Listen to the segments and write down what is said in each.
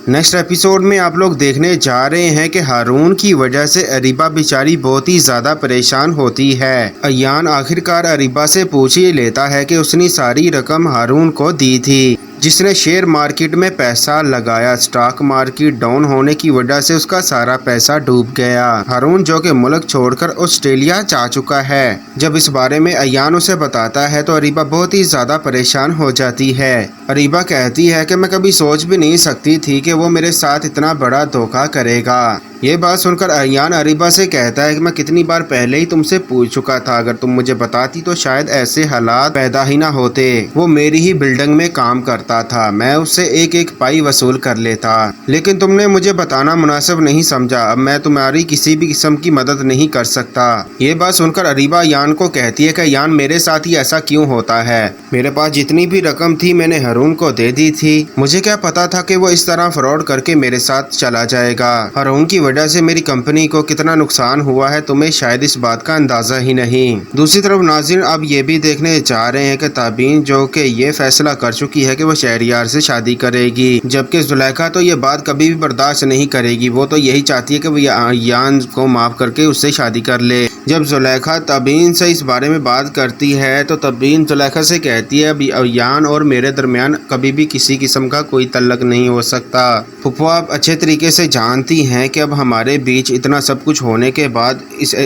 Next episode میں آپ لوگ دیکھنے جا رہے ہیں کہ ہارون کی وجہ سے اریبہ بیچاری بہت ہی زیادہ پریشان ہوتی ہے۔ ایان آخرکار اریبہ سے پوچھ ہی لیتا ہے کہ اس نے ساری رقم ہارون کو دی تھی جس نے شیئر مارکیٹ میں پیسہ لگایا۔ اسٹاک مارکیٹ ڈاؤن ہونے کی وجہ سے اس کا سارا پیسہ ڈوب گیا۔ ہارون جو کہ ملک چھوڑ کر آسٹریلیا جا چکا ہے، جب اس بارے میں ایان اسے بتاتا ہے تو اریبہ بہت ہی زیادہ پریشان ہو جاتی ہے۔ اریبہ کہتی ہے کہ میں کبھی سوچ بھی نہیں سکتی تھی کہ وہ میرے ساتھ اتنا بڑا دھوکہ کرے گا۔ یہ بات سن کر ایان اریبہ سے کہتا ہے کہ میں کتنی بار پہلے ہی تم سے پوچھ چکا تھا، اگر تم مجھے بتاتی تو شاید ایسے حالات پیدا ہی نہ ہوتے۔ وہ میری ہی بلڈنگ میں کام کرتا تھا، میں اس سے ایک ایک پائی وصول کر لیتا، لیکن تم نے مجھے بتانا مناسب نہیں سمجھا۔ اب میں تمہاری کسی بھی قسم کی مدد نہیں کر سکتا۔ یہ بات سن کر اریبہ ایان کو کہتی ہے کہ ایان میرے ساتھ ہی ایسا کیوں ہوتا ہے؟ میرے پاس جتنی بھی رقم تھی میں نے ہارون کو دے دی تھی، مجھے کیا پتا تھا کہ وہ اس طرح فراڈ کر کے میرے ساتھ چلا جائے گا۔ ہارون کی وجہ سے میری کمپنی کو کتنا نقصان ہوا ہے تمہیں شاید اس بات کا اندازہ ہی نہیں۔ دوسری طرف ناظرین اب یہ بھی دیکھنے جا رہے ہیں کہ تابین جو کہ یہ فیصلہ کر چکی ہے کہ وہ شہریار سے شادی کرے گی، جبکہ زلیخا تو یہ بات کبھی بھی برداشت نہیں کرے گی۔ وہ تو یہی چاہتی ہے کہ وہ ایان کو معاف کر کے اس سے شادی کر لے۔ جب زلیخا تابین سے اس بارے میں بات کرتی ہے تو تابین زلیخا سے کہتی ہے ابھی ایان اور میرے درمیان کبھی بھی کسی قسم کا کوئی تعلق نہیں ہو سکتا۔ پھپھو آپ اچھے طریقے سے جانتی ہیں کہ اب ہمارے بیچ اتنا سب کچھ ہونے کے بعد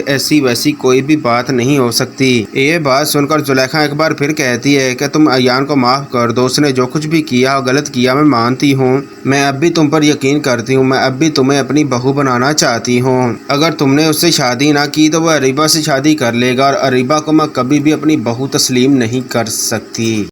ایسی ویسی کوئی بھی بات نہیں ہو سکتی۔ یہ بات سن کر زلیخا ایک بار پھر کہتی ہے کہ تم ایان کو معاف کر دو، اس نے جو کچھ بھی کیا غلط کیا میں مانتی ہوں، میں اب بھی تم پر یقین کرتی ہوں، میں اب بھی تمہیں اپنی بہو بنانا چاہتی ہوں۔ اگر تم نے اس سے شادی نہ کی تو وہ اریبہ سے شادی کر لے گا، اور اریبہ کو میں کبھی بھی اپنی بہو تسلیم نہیں کر سکتی۔